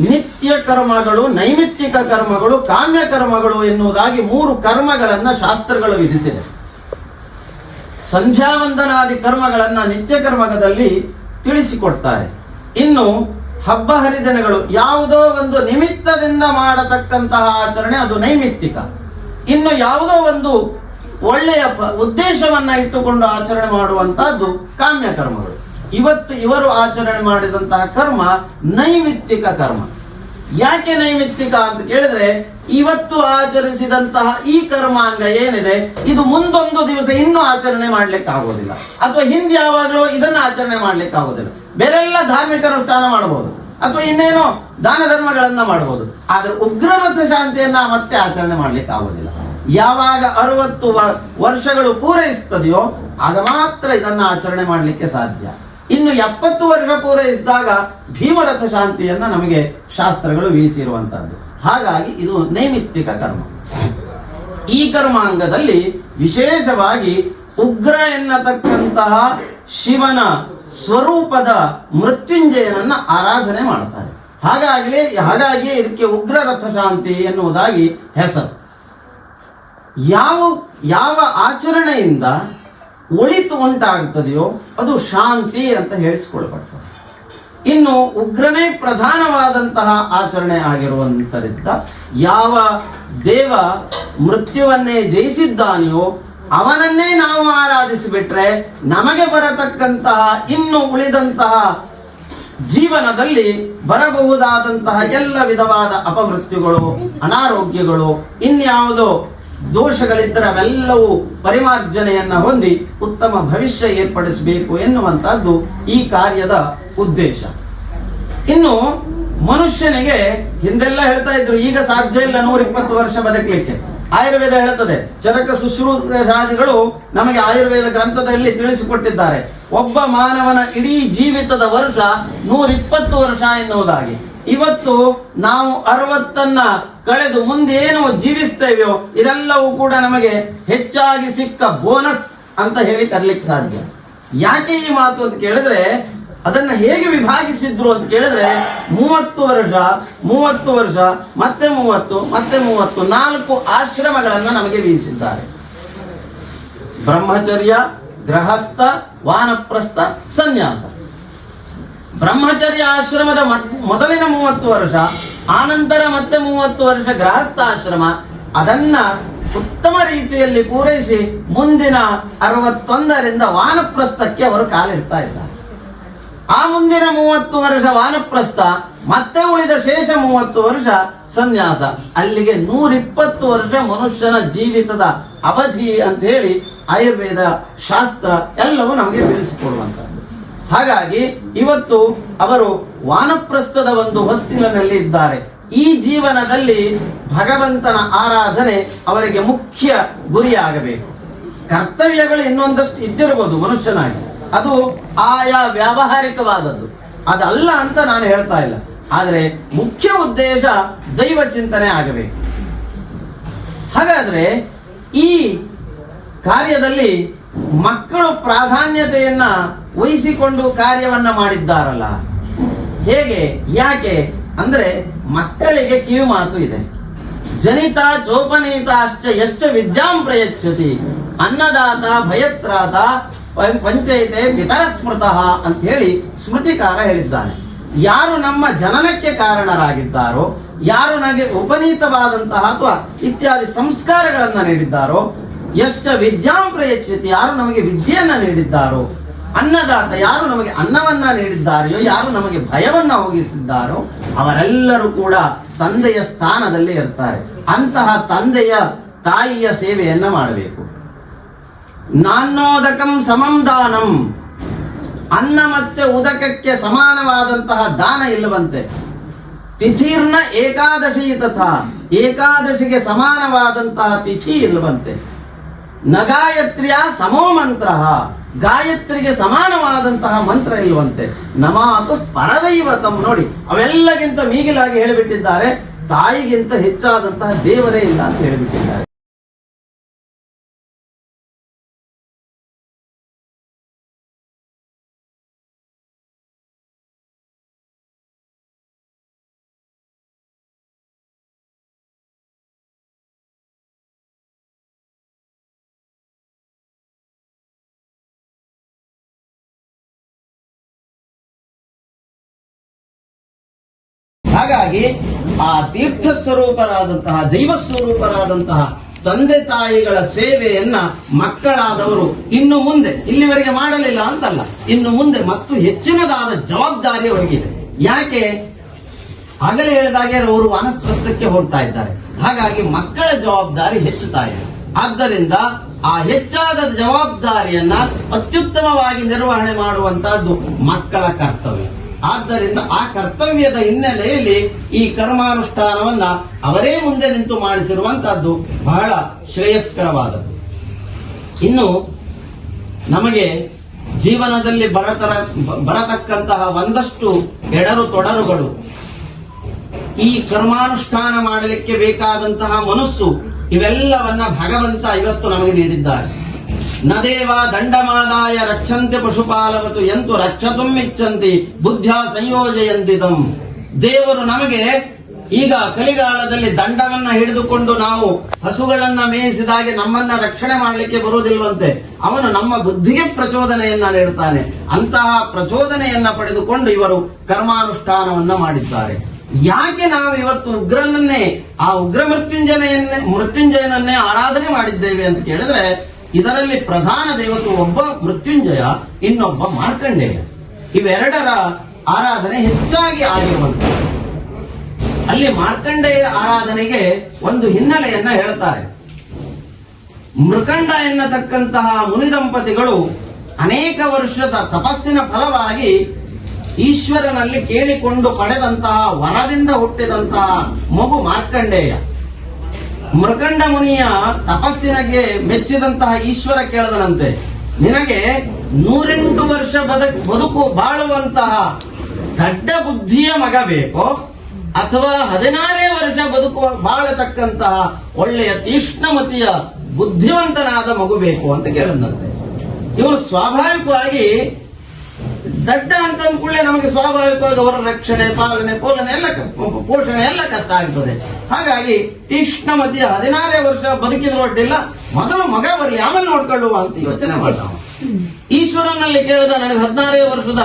ನಿತ್ಯ ಕರ್ಮಗಳು, ನೈಮಿತ್ತಿಕ ಕರ್ಮಗಳು, ಕಾಮ್ಯ ಕರ್ಮಗಳು ಎನ್ನುವುದಾಗಿ 3 ಕರ್ಮಗಳನ್ನ ಶಾಸ್ತ್ರಗಳು ವಿಧಿಸಿದೆ. ಸಂಧ್ಯಾವಂದನಾದಿ ಕರ್ಮಗಳನ್ನ ನಿತ್ಯ ಕರ್ಮದಲ್ಲಿ ತಿಳಿಸಿಕೊಡ್ತಾರೆ. ಇನ್ನು ಹಬ್ಬ ಹರಿದಿನಗಳು ಯಾವುದೋ ಒಂದು ನಿಮಿತ್ತದಿಂದ ಮಾಡತಕ್ಕಂತಹ ಆಚರಣೆ ಅದು ನೈಮಿತ್ತಿಕ. ಇನ್ನು ಯಾವುದೋ ಒಂದು ಒಳ್ಳೆಯ ಉದ್ದೇಶವನ್ನ ಇಟ್ಟುಕೊಂಡು ಆಚರಣೆ ಮಾಡುವಂತಹದ್ದು ಕಾಮ್ಯ ಕರ್ಮಗಳು. ಇವತ್ತು ಇವರು ಆಚರಣೆ ಮಾಡಿದಂತಹ ಕರ್ಮ ನೈಮಿತ್ತಿಕ ಕರ್ಮ. ಯಾಕೆ ನೈಮಿತ್ತಿಕ ಅಂತ ಕೇಳಿದ್ರೆ, ಇವತ್ತು ಆಚರಿಸಿದಂತಹ ಈ ಕರ್ಮಾಂಗ ಏನಿದೆ ಇದು ಮುಂದೊಂದು ದಿವಸ ಇನ್ನೂ ಆಚರಣೆ ಮಾಡ್ಲಿಕ್ಕೆ ಆಗೋದಿಲ್ಲ, ಅಥವಾ ಹಿಂದೆ ಯಾವಾಗಲೂ ಇದನ್ನ ಆಚರಣೆ ಮಾಡ್ಲಿಕ್ಕೆ ಆಗೋದಿಲ್ಲ. ಬೇರೆಲ್ಲ ಧಾರ್ಮಿಕ ಅನುಷ್ಠಾನ ಮಾಡಬಹುದು, ಅಥವಾ ಇನ್ನೇನೋ ದಾನ ಧರ್ಮಗಳನ್ನ ಮಾಡಬಹುದು. ಆದ್ರೆ ಉಗ್ರರಥ ಶಾಂತಿಯನ್ನ ಮತ್ತೆ ಆಚರಣೆ ಮಾಡ್ಲಿಕ್ಕೆ ಆಗೋದಿಲ್ಲ. ಯಾವಾಗ 60 ವರ್ಷಗಳು ಪೂರೈಸ್ತದೆಯೋ ಆಗ ಮಾತ್ರ ಇದನ್ನ ಆಚರಣೆ ಮಾಡಲಿಕ್ಕೆ ಸಾಧ್ಯ. ಇನ್ನು 70 ವರ್ಷ ಪೂರೈಸಿದಾಗ ಭೀಮರಥ ಶಾಂತಿಯನ್ನ ನಮಗೆ ಶಾಸ್ತ್ರಗಳು ವಿಧಿಸಿರುವಂತಹದ್ದು. ಹಾಗಾಗಿ ಇದು ನೈಮಿತ್ತಿಕ ಕರ್ಮ. ಈ ಕರ್ಮಾಂಗದಲ್ಲಿ ವಿಶೇಷವಾಗಿ ಉಗ್ರ ಎನ್ನತಕ್ಕಂತಹ ಶಿವನ ಸ್ವರೂಪದ ಮೃತ್ಯುಂಜಯನನ್ನ ಆರಾಧನೆ ಮಾಡ್ತಾರೆ. ಹಾಗಾಗಿ ಇದಕ್ಕೆ ಉಗ್ರರಥ ಶಾಂತಿ ಎನ್ನುವುದಾಗಿ ಹೆಸರು. ಯಾವ ಆಚರಣೆಯಿಂದ ಒಳಿತು ಉಂಟಾಗುತ್ತದೆಯೋ ಅದು ಶಾಂತಿ ಅಂತ ಹೇಳಿಸಿಕೊಳ್ಳಲ್ಪಡ್ತದೆ. ಇನ್ನು ಉಗ್ರನೇ ಪ್ರಧಾನವಾದಂತಹ ಆಚರಣೆ ಆಗಿರುವಂತರಿಂದ ಯಾವ ದೇವ ಮೃತ್ಯುವನ್ನೇ ಜಯಿಸಿದ್ದಾನೆಯೋ ಅವನನ್ನೇ ನಾವು ಆರಾಧಿಸಿಬಿಟ್ರೆ ನಮಗೆ ಬರತಕ್ಕಂತಹ ಇನ್ನು ಉಳಿದಂತಹ ಜೀವನದಲ್ಲಿ ಬರಬಹುದಾದಂತಹ ಎಲ್ಲ ವಿಧವಾದ ಅಪಮೃತ್ಯುಗಳು, ಅನಾರೋಗ್ಯಗಳು, ಇನ್ಯಾವುದೋ ದೋಷಗಳಿದ್ದರೆ ಅವೆಲ್ಲವೂ ಪರಿಮಾರ್ಜನೆಯನ್ನ ಹೊಂದಿ ಉತ್ತಮ ಭವಿಷ್ಯ ಏರ್ಪಡಿಸಬೇಕು ಎನ್ನುವಂತಹದ್ದು ಈ ಕಾರ್ಯದ ಉದ್ದೇಶ. ಇನ್ನು ಮನುಷ್ಯನಿಗೆ ಹಿಂದೆಲ್ಲ ಹೇಳ್ತಾ ಇದ್ರು, ಈಗ ಸಾಧ್ಯ ಇಲ್ಲ 120 ವರ್ಷ ಬದುಕಲಿಕ್ಕೆ. ಆಯುರ್ವೇದ ಹೇಳ್ತದೆ, ಚರಕ ಶುಶ್ರೂಷಾದಿಗಳು ನಮಗೆ ಆಯುರ್ವೇದ ಗ್ರಂಥದಲ್ಲಿ ತಿಳಿಸಿಕೊಟ್ಟಿದ್ದಾರೆ, ಒಬ್ಬ ಮಾನವನ ಇಡೀ ಜೀವಿತದ ವರ್ಷ 120 ವರ್ಷ ಎನ್ನುವುದಾಗಿ. ಇವತ್ತು ನಾವು 60 ಕಳೆದು ಮುಂದೇನು ಜೀವಿಸ್ತೇವೆಯೋ ಇದೆಲ್ಲವೂ ಕೂಡ ನಮಗೆ ಹೆಚ್ಚಾಗಿ ಸಿಕ್ಕ ಬೋನಸ್ ಅಂತ ಹೇಳಿ ತರಲಿಕ್ಕೆ ಸಾಧ್ಯ. ಯಾಕೆ ಈ ಮಾತು ಅಂತ ಕೇಳಿದ್ರೆ, ಅದನ್ನ ಹೇಗೆ ವಿಭಾಗಿಸಿದ್ರು ಅಂತ ಕೇಳಿದ್ರೆ 30 ವರ್ಷ, 30 ವರ್ಷ, ಮತ್ತೆ 30, ಮತ್ತೆ 30, 4 ಆಶ್ರಮಗಳನ್ನು ನಮಗೆ ವೀಸಿದ್ದಾರೆ. ಬ್ರಹ್ಮಚರ್ಯ, ಗೃಹಸ್ಥ, ವಾನಪ್ರಸ್ಥ, ಸನ್ಯಾಸ. ಬ್ರಹ್ಮಚರ್ಯ ಆಶ್ರಮದ ಮೊದಲಿನ 30 ವರ್ಷ, ಆನಂತರ ಮತ್ತೆ 30 ವರ್ಷ ಗೃಹಸ್ಥಾಶ್ರಮ, ಅದನ್ನ ಉತ್ತಮ ರೀತಿಯಲ್ಲಿ ಪೂರೈಸಿ ಮುಂದಿನ 61ರಿಂದ ವಾನಪ್ರಸ್ಥಕ್ಕೆ ಅವರು ಕಾಲಿಡ್ತಾ ಇದ್ದಾರೆ. ಆ ಮುಂದಿನ 30 ವರ್ಷ ವಾನಪ್ರಸ್ಥ, ಮತ್ತೆ ಉಳಿದ ಶೇಷ 30 ವರ್ಷ ಸನ್ಯಾಸ. ಅಲ್ಲಿಗೆ 120 ವರ್ಷ ಮನುಷ್ಯನ ಜೀವಿತದ ಅವಧಿ ಅಂತ ಹೇಳಿ ಆಯುರ್ವೇದ ಶಾಸ್ತ್ರ ಎಲ್ಲವೂ ನಮಗೆ ತಿಳಿಸಿಕೊಡುವಂಥದ್ದು. ಹಾಗಾಗಿ ಇವತ್ತು ಅವರು ವಾನಪ್ರಸ್ಥದ ಒಂದು ಹೊಸ್ತಿಲಿನಲ್ಲಿ ಇದ್ದಾರೆ. ಈ ಜೀವನದಲ್ಲಿ ಭಗವಂತನ ಆರಾಧನೆ ಅವರಿಗೆ ಮುಖ್ಯ ಗುರಿಯಾಗಬೇಕು. ಕರ್ತವ್ಯಗಳು ಇನ್ನೊಂದಷ್ಟು ಇದ್ದಿರಬಹುದು ಮನುಷ್ಯನಾಗಿ, ಅದು ಆಯಾ ವ್ಯಾವಹಾರಿಕವಾದದ್ದು, ಅದಲ್ಲ ಅಂತ ನಾನು ಹೇಳ್ತಾ ಇಲ್ಲ. ಆದರೆ ಮುಖ್ಯ ಉದ್ದೇಶ ದೈವ ಚಿಂತನೆ ಆಗಬೇಕು. ಹಾಗಾದ್ರೆ ಈ ಕಾರ್ಯದಲ್ಲಿ ಮಕ್ಕಳು ಪ್ರಾಧಾನ್ಯತೆಯನ್ನ ವಹಿಸಿಕೊಂಡು ಕಾರ್ಯವನ್ನ ಮಾಡಿದ್ದಾರಲ್ಲ, ಹೇಗೆ, ಯಾಕೆ ಅಂದ್ರೆ ಮಕ್ಕಳಿಗೆ ಕಿವಿ ಮಾತು ಇದೆ. ಜನಿತ ಚೋಪನೀತಾಶ್ಚ ಎಷ್ಟ ವಿದ್ಯಾಂ ಪ್ರಯಚ್ಛತಿ ಅನ್ನದಾತ ಭಯತ್ರಾತ ಪಂಚೈತೆ ಪಿತರ ಸ್ಮೃತಃ ಅಂತ ಹೇಳಿ ಸ್ಮೃತಿಕಾರ ಹೇಳಿದ್ದಾನೆ. ಯಾರು ನಮ್ಮ ಜನನಕ್ಕೆ ಕಾರಣರಾಗಿದ್ದಾರೋ, ಯಾರು ನನಗೆ ಉಪನೀತವಾದಂತಹ ಅಥವಾ ಇತ್ಯಾದಿ ಸಂಸ್ಕಾರಗಳನ್ನ ನೀಡಿದ್ದಾರೋ, ಎಷ್ಟ ವಿದ್ಯಾಂ ಪ್ರಯಚ್ಛತಿ ಯಾರು ನಮಗೆ ವಿದ್ಯೆಯನ್ನ ನೀಡಿದ್ದಾರೋ, ಅನ್ನದಾತ ಯಾರು ನಮಗೆ ಅನ್ನವನ್ನ ನೀಡಿದ್ದಾರೆಯೋ, ಯಾರು ನಮಗೆ ಭಯವನ್ನ ಹೋಗಿಸಿದ್ದಾರೋ ಅವರೆಲ್ಲರೂ ಕೂಡ ತಂದೆಯ ಸ್ಥಾನದಲ್ಲಿ ಇರ್ತಾರೆ. ಅಂತಹ ತಂದೆಯ ತಾಯಿಯ ಸೇವೆಯನ್ನ ಮಾಡಬೇಕು. ನಾನ್ನೋದಕಂ ಸಮಂ ದಾನಂ, ಅನ್ನ ಮತ್ತೆ ಉದಕಕ್ಕೆ ಸಮಾನವಾದಂತಹ ದಾನ ಇಲ್ಲವಂತೆ. ತಿಥಿರ್ನ ಏಕಾದಶಿ ತಥಾ, ಏಕಾದಶಿಗೆ ಸಮಾನವಾದಂತಹ ತಿಥಿ ಇಲ್ಲವಂತೆ. ನ ಗಾಯತ್ರಿಯ ಸಮೋ ಮಂತ್ರ, ಗಾಯತ್ರಿಗೆ ಸಮಾನವಾದಂತಹ ಮಂತ್ರ ಇಲ್ವಂತೆ. ನಮಾತು ಪರದೈವತಂ, ನೋಡಿ ಅವೆಲ್ಲಗಿಂತ ಮೀಗಿಲಾಗಿ ಹೇಳಿಬಿಟ್ಟಿದ್ದಾರೆ, ತಾಯಿಗಿಂತ ಹೆಚ್ಚಾದಂತಹ ದೇವರೇ ಇಲ್ಲ ಅಂತ ಹೇಳಿಬಿಟ್ಟಿದ್ದಾರೆ. ಹಾಗಾಗಿ ಆ ತೀರ್ಥ ಸ್ವರೂಪರಾದಂತಹ ದೈವ ಸ್ವರೂಪರಾದಂತಹ ತಂದೆ ತಾಯಿಗಳ ಸೇವೆಯನ್ನ ಮಕ್ಕಳಾದವರು ಇನ್ನು ಮುಂದೆ, ಇಲ್ಲಿವರೆಗೆ ಮಾಡಲಿಲ್ಲ ಅಂತಲ್ಲ, ಇನ್ನು ಮುಂದೆ ಮತ್ತು ಹೆಚ್ಚಿನದಾದ ಜವಾಬ್ದಾರಿ ಅವರಿಗಿದೆ. ಯಾಕೆ? ಆಗಲೇ ಹೇಳಿದಾಗೆ ಅವರು ವಾನಪ್ರಸ್ಥಕ್ಕೆ ಹೋಗ್ತಾ ಇದ್ದಾರೆ. ಹಾಗಾಗಿ ಮಕ್ಕಳ ಜವಾಬ್ದಾರಿ ಹೆಚ್ಚುತ್ತಾ ಇದೆ. ಆದ್ದರಿಂದ ಆ ಹೆಚ್ಚಾದ ಜವಾಬ್ದಾರಿಯನ್ನ ಅತ್ಯುತ್ತಮವಾಗಿ ನಿರ್ವಹಣೆ ಮಾಡುವಂತಹದ್ದು ಮಕ್ಕಳ ಕರ್ತವ್ಯ. ಆದ್ದರಿಂದ ಆ ಕರ್ತವ್ಯದ ಹಿನ್ನೆಲೆಯಲ್ಲಿ ಈ ಕರ್ಮಾನುಷ್ಠಾನವನ್ನ ಅವರೇ ಮುಂದೆ ನಿಂತು ಮಾಡಿಸಿರುವಂತಹದ್ದು ಬಹಳ ಶ್ರೇಯಸ್ಕರವಾದದ್ದು. ಇನ್ನು ನಮಗೆ ಜೀವನದಲ್ಲಿ ಬರತಕ್ಕಂತಹ ಒಂದಷ್ಟು ಎಡರು ತೊಡರುಗಳು, ಈ ಕರ್ಮಾನುಷ್ಠಾನ ಮಾಡಲಿಕ್ಕೆ ಬೇಕಾದಂತಹ ಮನಸ್ಸು, ಇವೆಲ್ಲವನ್ನ ಭಗವಂತ ಇವತ್ತು ನಮಗೆ ನೀಡಿದ್ದಾರೆ. ನದೇವ ದಂಡಮಾದಾಯ ರಕ್ಷಂತೆ ಪಶುಪಾಲವತು ಎಂತು ರಕ್ಷತುಂ ಇಚ್ಛಂತಿ ಬುದ್ಧ್ಯ ಸಂಯೋಜಯಂತಿದಂ. ದೇವರು ನಮಗೆ ಈಗ ಕಲಿಗಾಲದಲ್ಲಿ ದಂಡವನ್ನ ಹಿಡಿದುಕೊಂಡು ನಾವು ಹಸುಗಳನ್ನ ಮೇಯಿಸಿದಾಗೆ ನಮ್ಮನ್ನ ರಕ್ಷಣೆ ಮಾಡಲಿಕ್ಕೆ ಬರುವುದಿಲ್ವಂತೆ. ಅವನು ನಮ್ಮ ಬುದ್ಧಿಗೆ ಪ್ರಚೋದನೆಯನ್ನ ನೀಡುತ್ತಾನೆ. ಅಂತಹ ಪ್ರಚೋದನೆಯನ್ನ ಪಡೆದುಕೊಂಡು ಇವರು ಕರ್ಮಾನುಷ್ಠಾನವನ್ನ ಮಾಡಿದ್ದಾರೆ. ಯಾಕೆ ನಾವು ಇವತ್ತು ಉಗ್ರನನ್ನೇ, ಆ ಉಗ್ರ ಮೃತ್ಯುಂಜಯನನ್ನೇ ಆರಾಧನೆ ಮಾಡಿದ್ದೇವೆ ಅಂತ ಕೇಳಿದ್ರೆ, ಇದರಲ್ಲಿ ಪ್ರಧಾನ ದೇವತೆ ಒಬ್ಬ ಮೃತ್ಯುಂಜಯ, ಇನ್ನೊಬ್ಬ ಮಾರ್ಕಂಡೇಯ. ಇವೆರಡರ ಆರಾಧನೆ ಹೆಚ್ಚಾಗಿ ಆಗಿರುವಂತಹ. ಅಲ್ಲಿ ಮಾರ್ಕಂಡೇಯ ಆರಾಧನೆಗೆ ಒಂದು ಹಿನ್ನೆಲೆಯನ್ನ ಹೇಳ್ತಾರೆ. ಮೃಕಂಡ ಎನ್ನತಕ್ಕಂತಹ ಮುನಿದಂಪತಿಗಳು ಅನೇಕ ವರ್ಷದ ತಪಸ್ಸಿನ ಫಲವಾಗಿ ಈಶ್ವರನಲ್ಲಿ ಕೇಳಿಕೊಂಡು ಪಡೆದಂತಹ ವರದಿಂದ ಹುಟ್ಟಿದಂತಹ ಮಗು ಮಾರ್ಕಂಡೇಯ. ಮೃಕಂಡ ಮುನಿಯ ತಪಸ್ಸಿನಗೆ ಮೆಚ್ಚಿದಂತಹ ಈಶ್ವರ ಕೇಳದನಂತೆ, ನಿನಗೆ 108 ವರ್ಷ ಬದುಕು ಬಾಳುವಂತಹ ದಡ್ಡ ಬುದ್ಧಿಯ ಮಗ ಬೇಕೋ ಅಥವಾ 16 ವರ್ಷ ಬಾಳತಕ್ಕಂತಹ ಒಳ್ಳೆಯ ತೀಕ್ಷ್ಣಮತಿಯ ಬುದ್ಧಿವಂತನಾದ ಮಗು ಬೇಕು ಅಂತ ಕೇಳಿದಂತೆ. ಇವರು ಸ್ವಾಭಾವಿಕವಾಗಿ ದಡ್ಡ ಅಂತ ಅಂದ್ಕೊಳ್ಳೆ ನಮಗೆ ಸ್ವಾಭಾವಿಕವಾಗಿ ಅವರ ರಕ್ಷಣೆ, ಪಾಲನೆ, ಪೋಷಣೆ ಎಲ್ಲ ಕಷ್ಟ ಆಗ್ತದೆ. ಹಾಗಾಗಿ ತೀಕ್ಷ್ಣಮತಿಯ 16 ವರ್ಷ ಬದುಕಿದ್ರು ಒಡ್ಡಿಲ್ಲ, ಮೊದಲು ಮಗ ಬರಲಿ ಆಮೇಲೆ ನೋಡ್ಕೊಳ್ಳುವ ಅಂತ ಯೋಚನೆ ಮಾಡ್ತಾವ. ಈಶ್ವರನಲ್ಲಿ ಕೇಳಿದ, ನನಗೆ 16 ವರ್ಷದ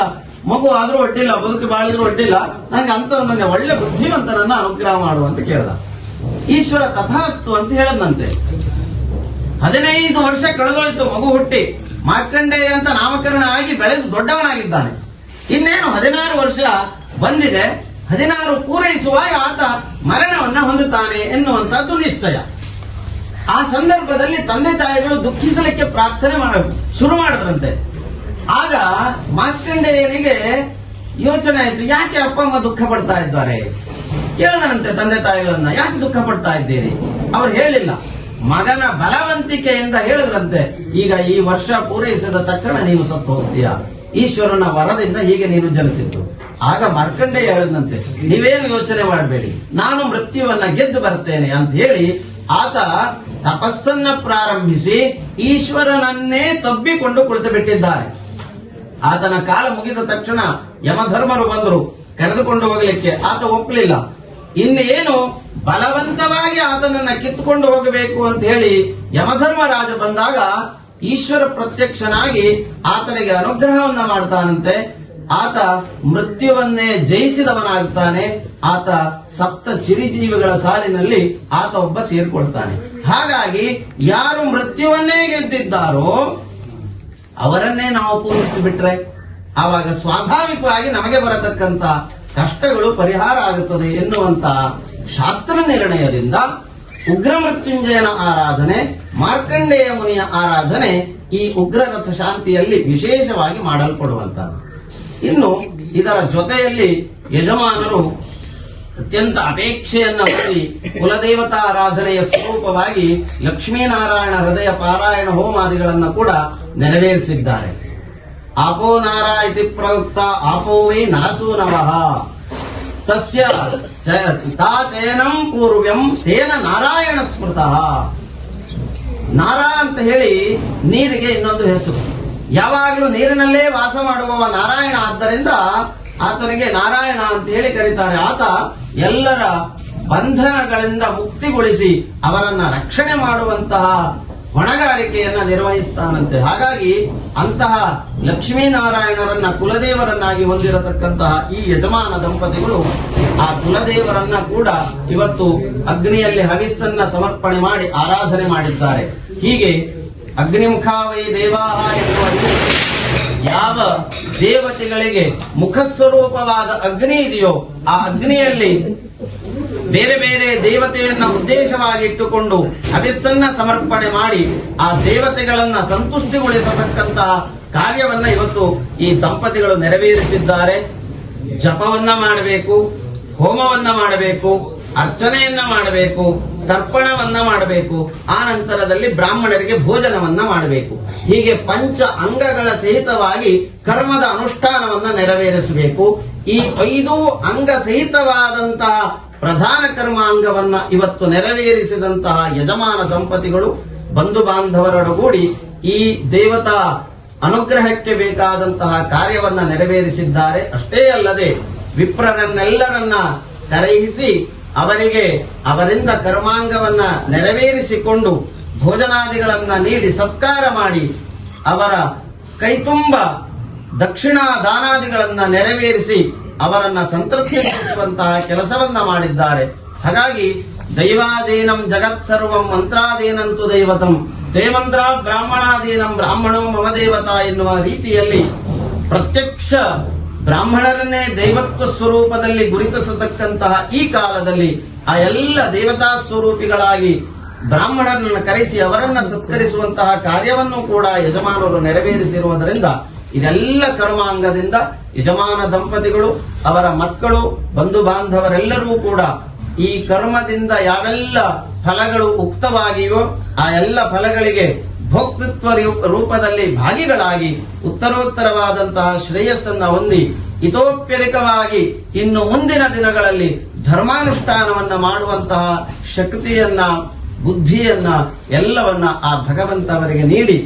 ಮಗು ಆದ್ರೂ ಒಡ್ಡಿಲ್ಲ, ಬದುಕಿ ಬಾಳಿದ್ರು ಒಡ್ಡಿಲ್ಲ, ನಂಗೆ ಅಂತವನ್ನ ಒಳ್ಳೆ ಬುದ್ಧಿವಂತನನ್ನ ಅನುಗ್ರಹ ಮಾಡುವಂತ ಕೇಳ್ದ. ಈಶ್ವರ ತಥಾಸ್ತು ಅಂತ ಹೇಳದಂತೆ. 15 ವರ್ಷ ಕಳೆದೋಯ್ತು, ಮಗು ಹುಟ್ಟಿ ಮಾರ್ಕಂಡೇಯ ಅಂತ ನಾಮಕರಣ ಆಗಿ ಬೆಳೆದು ದೊಡ್ಡವನಾಗಿದ್ದಾನೆ. ಇನ್ನೇನು 16 ವರ್ಷ ಬಂದಿದೆ, 16 ಪೂರೈಸುವಾಗ ಆತ ಮರಣವನ್ನ ಹೊಂದುತ್ತಾನೆ ಎನ್ನುವಂತಹದ್ದು ನಿಶ್ಚಯ. ಆ ಸಂದರ್ಭದಲ್ಲಿ ತಂದೆ ತಾಯಿಗಳು ದುಃಖಿಸಲಿಕ್ಕೆ ಪ್ರಾರ್ಥನೆ ಶುರು ಮಾಡಿದ್ರಂತೆ. ಆಗ ಮಾರ್ಕಂಡೇಯನಿಗೆ ಯೋಚನೆ ಆಯ್ತು, ಯಾಕೆ ಅಪ್ಪ ಅಮ್ಮ ದುಃಖ ಪಡ್ತಾ ಇದ್ದಾರೆ? ಕೇಳಿದನಂತೆ ತಂದೆ ತಾಯಿಗಳನ್ನ, ಯಾಕೆ ದುಃಖ ಪಡ್ತಾ ಇದ್ದೀರಿ? ಅವ್ರು ಹೇಳಿಲ್ಲ. ಮಗನ ಬಲವಂತಿಕೆಯಿಂದ ಹೇಳಿದ್ರಂತೆ, ಈಗ ಈ ವರ್ಷ ಪೂರೈಸಿದ ತಕ್ಷಣ ನೀನು ಸತ್ತು ಹೋಗ್ತೀಯ, ಈಶ್ವರನ ವರದಿಂದ ಹೀಗೆ ನೀನು ಜನಿಸಿದ್ದು. ಆಗ ಮಾರ್ಕಂಡೇಯ ಹೇಳಿದಂತೆ, ನೀವೇನು ಯೋಚನೆ ಮಾಡಬೇಡಿ, ನಾನು ಮೃತ್ಯುವನ್ನ ಗೆದ್ದು ಬರ್ತೇನೆ ಅಂತ ಹೇಳಿ ಆತ ತಪಸ್ಸನ್ನ ಪ್ರಾರಂಭಿಸಿ ಈಶ್ವರನನ್ನೇ ತಬ್ಬಿಕೊಂಡು ಕುಳಿತು ಬಿಟ್ಟಿದ್ದಾರೆ. ಆತನ ಕಾಲ ಮುಗಿದ ತಕ್ಷಣ ಯಮಧರ್ಮರು ಬಂದರು ಕರೆದುಕೊಂಡು ಹೋಗಲಿಕ್ಕೆ. ಆತ ಒಪ್ಪಲಿಲ್ಲ. ಇನ್ನೇನು ಬಲವಂತವಾಗಿ ಆತನನ್ನ ಕಿತ್ತುಕೊಂಡು ಹೋಗಬೇಕು ಅಂತ ಹೇಳಿ ಯಮಧರ್ಮರಾಜ ಬಂದಾಗ ಈಶ್ವರ ಪ್ರತ್ಯಕ್ಷನಾಗಿ ಆತನಿಗೆ ಅನುಗ್ರಹವನ್ನ ಮಾಡ್ತಾನಂತೆ. ಆತ ಮೃತ್ಯುವನ್ನೇ ಜಯಿಸಿದವನಾಗ್ತಾನೆ. ಆತ ಸಪ್ತ ಚಿರಿಜೀವಿಗಳ ಸಾಲಿನಲ್ಲಿ ಆತ ಒಬ್ಬ ಸೇರ್ಕೊಳ್ತಾನೆ. ಹಾಗಾಗಿ ಯಾರು ಮೃತ್ಯುವನ್ನೇ ಗೆದ್ದಿದ್ದಾರೋ ಅವರನ್ನೇ ನಾವು ಪೂಜಿಸಿಬಿಟ್ರೆ ಆವಾಗ ಸ್ವಾಭಾವಿಕವಾಗಿ ನಮಗೆ ಬರತಕ್ಕಂತ ಕಷ್ಟಗಳು ಪರಿಹಾರ ಆಗುತ್ತದೆ ಎನ್ನುವಂತ ಶಾಸ್ತ್ರ ನಿರ್ಣಯದಿಂದ ಉಗ್ರ ಮೃತ್ಯುಂಜಯನ ಆರಾಧನೆ, ಮಾರ್ಕಂಡೇಯ ಮುನಿಯ ಆರಾಧನೆ ಈ ಉಗ್ರರಥ ಶಾಂತಿಯಲ್ಲಿ ವಿಶೇಷವಾಗಿ ಮಾಡಲ್ಪಡುವಂತದ್ದು. ಇನ್ನು ಇದರ ಜೊತೆಯಲ್ಲಿ ಯಜಮಾನರು ಅತ್ಯಂತ ಅಪೇಕ್ಷೆಯನ್ನ ಹೊಂದಿ ಕುಲದೇವತಾರಾಧನೆಯ ಸ್ವರೂಪವಾಗಿ ಲಕ್ಷ್ಮೀನಾರಾಯಣ ಹೃದಯ ಪಾರಾಯಣ ಹೋಮಾದಿಗಳನ್ನು ಕೂಡ ನೆರವೇರಿಸಿದ್ದಾರೆ. ಆಪೋ ನಾರ ಇತಿ ಪ್ರಯುಕ್ತ ಆಪೋ ವೈ ನರಸೂನವಃ ತಸ್ಯ ಚಯನಂ ಪೂರ್ವ್ಯಂ ತೇನ ನಾರಾಯಣ ಸ್ಮೃತಃ. ನಾರ ಅಂತ ಹೇಳಿ ನೀರಿಗೆ ಇನ್ನೊಂದು ಹೆಸರು. ಯಾವಾಗಲೂ ನೀರಿನಲ್ಲೇ ವಾಸ ಮಾಡುವವ ನಾರಾಯಣ, ಆದ್ದರಿಂದ ಆತನಿಗೆ ನಾರಾಯಣ ಅಂತ ಹೇಳಿ ಕರೀತಾರೆ. ಆತ ಎಲ್ಲರ ಬಂಧನಗಳಿಂದ ಮುಕ್ತಿಗೊಳಿಸಿ ಅವರನ್ನ ರಕ್ಷಣೆ ಮಾಡುವಂತಹ ಹೊಣೆಗಾರಿಕೆಯನ್ನ ನಿರ್ವಹಿಸ್ತಾನಂತೆ. ಹಾಗಾಗಿ ಅಂತಹ ಲಕ್ಷ್ಮೀನಾರಾಯಣರನ್ನ ಕುಲದೇವರನ್ನಾಗಿ ಹೊಂದಿರತಕ್ಕಂತಹ ಈ ಯಜಮಾನ ದಂಪತಿಗಳು ಆ ಕುಲದೇವರನ್ನ ಕೂಡ ಇವತ್ತು ಅಗ್ನಿಯಲ್ಲಿ ಹವಿಸ್ಸನ್ನ ಸಮರ್ಪಣೆ ಮಾಡಿ ಆರಾಧನೆ ಮಾಡಿದ್ದಾರೆ. ಹೀಗೆ ಅಗ್ನಿಮುಖಾವೈ ದೇವಾಹ ಎನ್ನುವ ಯಾವ ದೇವತೆಗಳಿಗೆ ಮುಖಸ್ವರೂಪವಾದ ಅಗ್ನಿ ಇದೆಯೋ ಆ ಅಗ್ನಿಯಲ್ಲಿ ಬೇರೆ ಬೇರೆ ದೇವತೆಯನ್ನ ಉದ್ದೇಶವಾಗಿಟ್ಟುಕೊಂಡು ಹವಿಸ್ಸನ್ನ ಸಮರ್ಪಣೆ ಮಾಡಿ ಆ ದೇವತೆಗಳನ್ನ ಸಂತುಷ್ಟಿಗೊಳಿಸತಕ್ಕಂತಹ ಕಾರ್ಯವನ್ನ ಇವತ್ತು ಈ ದಂಪತಿಗಳು ನೆರವೇರಿಸಿದ್ದಾರೆ. ಜಪವನ್ನ ಮಾಡಬೇಕು, ಹೋಮವನ್ನ ಮಾಡಬೇಕು, ಅರ್ಚನೆಯನ್ನ ಮಾಡಬೇಕು, ತರ್ಪಣವನ್ನ ಮಾಡಬೇಕು, ಆ ನಂತರದಲ್ಲಿ ಬ್ರಾಹ್ಮಣರಿಗೆ ಭೋಜನವನ್ನ ಮಾಡಬೇಕು. ಹೀಗೆ ಪಂಚ ಅಂಗಗಳ ಸಹಿತವಾಗಿ ಕರ್ಮದ ಅನುಷ್ಠಾನವನ್ನ ನೆರವೇರಿಸಬೇಕು. ಈ 5 ಅಂಗ ಸಹಿತವಾದಂತಹ ಪ್ರಧಾನ ಕರ್ಮಾಂಗವನ್ನ ಇವತ್ತು ನೆರವೇರಿಸಿದಂತಹ ಯಜಮಾನ ದಂಪತಿಗಳು ಬಂಧು ಬಾಂಧವರೊಡಗೂಡಿ ಈ ದೇವತಾ ಅನುಗ್ರಹಕ್ಕೆ ಬೇಕಾದಂತಹ ಕಾರ್ಯವನ್ನ ನೆರವೇರಿಸಿದ್ದಾರೆ. ಅಷ್ಟೇ ಅಲ್ಲದೆ ವಿಪ್ರರನ್ನೆಲ್ಲರನ್ನ ಕರೆಯಿಸಿ ಅವರಿಂದ ಕರ್ಮಾಂಗವನ್ನ ನೆರವೇರಿಸಿಕೊಂಡು ಭೋಜನಾದಿಗಳನ್ನ ನೀಡಿ ಸತ್ಕಾರ ಮಾಡಿ ಅವರ ಕೈತುಂಬ ದಕ್ಷಿಣಾ ದಾನಾದಿಗಳನ್ನ ನೆರವೇರಿಸಿ ಅವರನ್ನ ಸಂತೃಪ್ತಿಗೊಳಿಸುವಂತಹ ಕೆಲಸವನ್ನ ಮಾಡಿದ್ದಾರೆ. ಹಾಗಾಗಿ ದೈವಾದೀನಂ ಜಗತ್ ಸರ್ವಂ ಮಂತ್ರಾದೀನಂತು ದೈವತಂ ತೇ ಮಂತ್ರ ಬ್ರಾಹ್ಮಣಾದೀನಂ ಬ್ರಾಹ್ಮಣೋ ಮಮ ದೇವತಾ ಎನ್ನುವ ರೀತಿಯಲ್ಲಿ ಪ್ರತ್ಯಕ್ಷ ಬ್ರಾಹ್ಮಣರನ್ನೇ ದೈವತ್ವ ಸ್ವರೂಪದಲ್ಲಿ ಗುರುತಿಸತಕ್ಕಂತಹ ಈ ಕಾಲದಲ್ಲಿ ಆ ಎಲ್ಲ ದೇವತಾ ಸ್ವರೂಪಿಗಳಾಗಿ ಬ್ರಾಹ್ಮಣರನ್ನು ಕರೆಸಿ ಅವರನ್ನ ಸತ್ಕರಿಸುವಂತಹ ಕಾರ್ಯವನ್ನು ಕೂಡ ಯಜಮಾನರು ನೆರವೇರಿಸಿರುವುದರಿಂದ ಇದೆಲ್ಲ ಕರ್ಮಾಂಗದಿಂದ ಯಜಮಾನ ದಂಪತಿಗಳು, ಅವರ ಮಕ್ಕಳು, ಬಂಧು ಬಾಂಧವರೆಲ್ಲರೂ ಕೂಡ ಈ ಕರ್ಮದಿಂದ ಯಾವೆಲ್ಲ ಫಲಗಳು ಉಕ್ತವಾಗಿಯೋ ಆ ಎಲ್ಲ ಫಲಗಳಿಗೆ ಭೋಕ್ತೃತ್ವ ರೂಪದಲ್ಲಿ ಭಾಗಿಗಳಾಗಿ ಉತ್ತರೋತ್ತರವಾದಂತಹ ಶ್ರೇಯಸ್ಸನ್ನ ಹೊಂದಿ ಇತೋಪ್ಯಧಿಕವಾಗಿ ಇನ್ನು ಮುಂದಿನ ದಿನಗಳಲ್ಲಿ ಧರ್ಮಾನುಷ್ಠಾನವನ್ನ ಮಾಡುವಂತಹ ಶಕ್ತಿಯನ್ನ, ಬುದ್ಧಿಯನ್ನ ಎಲ್ಲವನ್ನ ಆ ಭಗವಂತ ಅವರಿಗೆ ನೀಡಿ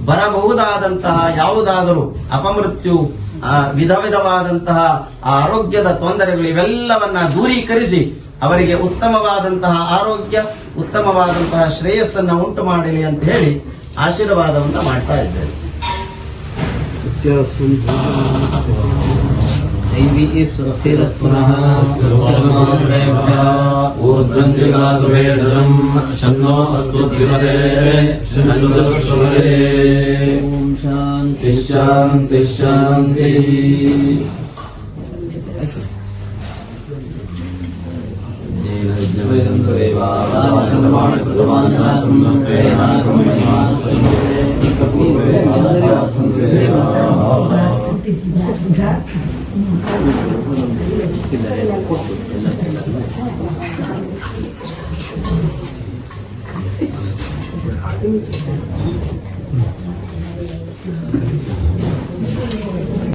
ಬರಬಹುದಾದಂತಹ ಯಾವುದಾದರೂ ಅಪಮೃತ್ಯು, ವಿಧ ವಿಧವಾದಂತಹ ಆರೋಗ್ಯದ ತೊಂದರೆಗಳು ಇವೆಲ್ಲವನ್ನ ದೂರೀಕರಿಸಿ ಅವರಿಗೆ ಉತ್ತಮವಾದಂತಹ ಆರೋಗ್ಯ, ಉತ್ತಮವಾದಂತಹ ಶ್ರೇಯಸ್ಸನ್ನ ಉಂಟು ಮಾಡಲಿ ಅಂತ ಹೇಳಿ ಆಶೀರ್ವಾದವನ್ನ ಮಾಡ್ತಾ ಇದ್ದೇವೆ. दैवी स्वस्तिरस्तुनः ऊर्ध्वन्द्रिगातुवेदम् शन्नो अस्तु द्विपदे शन्नुदुष्वरे ॐ शान्तिः शान्तिः शान्तिः.